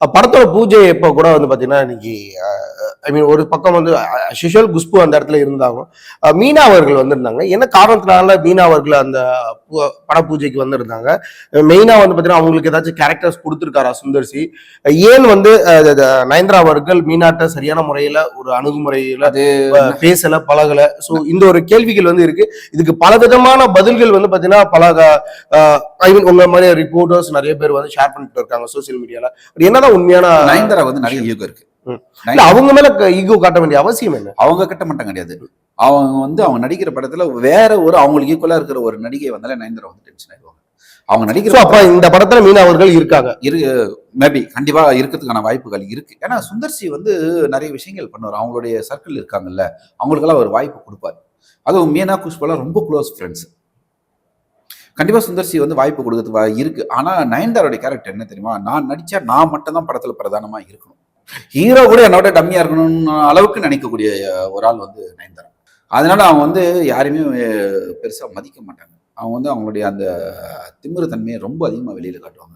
படத்தோட பூஜை எப்போ கூட வந்து பார்த்தீங்கன்னா, இன்னைக்கு ஐ மீன் ஒரு பக்கம் வந்து ஷிஷல் குஷ்பு அந்த இடத்துல இருந்தாங்க. மீனா அவர்கள் வந்திருந்தாங்க. என்ன காரணத்தினால மீனா அவர்கள் அந்த பட பூஜைக்கு வந்திருந்தாங்க? மெயினா வந்து பார்த்தீங்கன்னா, அவங்களுக்கு ஏதாச்சும் கேரக்டர்ஸ் குடுத்துருக்காரா சுந்தர் சி? ஏன் வந்து நயன்தாரா அவர்கள் மீனாட்ட சரியான முறையில ஒரு அணுகுமுறையில அது பேசல, பழகல. ஸோ இந்த ஒரு கேள்விகள் வந்து இருக்கு. இதுக்கு பலவிதமான பதில்கள் வந்து பார்த்தீங்கன்னா, ஐ மீன் உங்க மாரி ரிப்போர்ட்டர்ஸ் நெறைய பேர் வந்து ஷேர் பண்ணிட்டு இருக்காங்க சோசியல் மீடியால. என்னதான் உண்மையான நயன்தாரா வந்து நிறைய ஈகோ இருக்கு. இல்ல அவங்க மேல ஈகோ காட்ட வேண்டிய அவசியம் என்ன? அவங்க கிட்ட மட்டும் கிடையாது. அவங்க வந்து அவங்க நடிக்கிற படத்துல வேற ஒரு அவங்களுக்கு ஈக்குவலா இருக்கிற ஒரு நடிகை வந்தாலே நயன்தாரா வந்து டென்ஷன் ஆயிடுவாங்க. அவங்க நடிக்கிற அப்ப இந்த படத்துல மீனா அவர்கள் இருக்காங்க. மேபி கண்டிப்பா இருக்கிறதுக்கான வாய்ப்புகள் இருக்கு. ஏன்னா சுந்தர் சி வந்து நிறைய விஷயங்கள் பண்ணுவார். அவங்களுடைய சர்க்கிள் இருக்காங்கல்ல, அவங்களுக்கெல்லாம் ஒரு வாய்ப்பு கொடுப்பாரு. அதுவும் மீனா குஷ்புலாம் ரொம்ப க்ளோஸ் ஃப்ரெண்ட்ஸ். கண்டிப்பா சுந்தர் சி வந்து வாய்ப்பு கொடுக்கறது இருக்கு. ஆனா நயன்தாரோட கேரக்டர் என்ன தெரியுமா? நான் நடிச்சா நான் மட்டும் தான் படத்துல பிரதானமா இருக்கணும். ஹீரோ கூட என்னோட டம்மியா இருக்கணும்னு அளவுக்கு நினைக்கக்கூடிய ஒரு ஆள் வந்து நயன்தாரா. அதனால அவங்க வந்து யாரையுமே பெருசா மதிக்க மாட்டாங்க. அவங்க வந்து அவங்களுடைய அந்த திமிரு தன்மையை ரொம்ப அதிகமா வெளியில காட்டுவாங்க.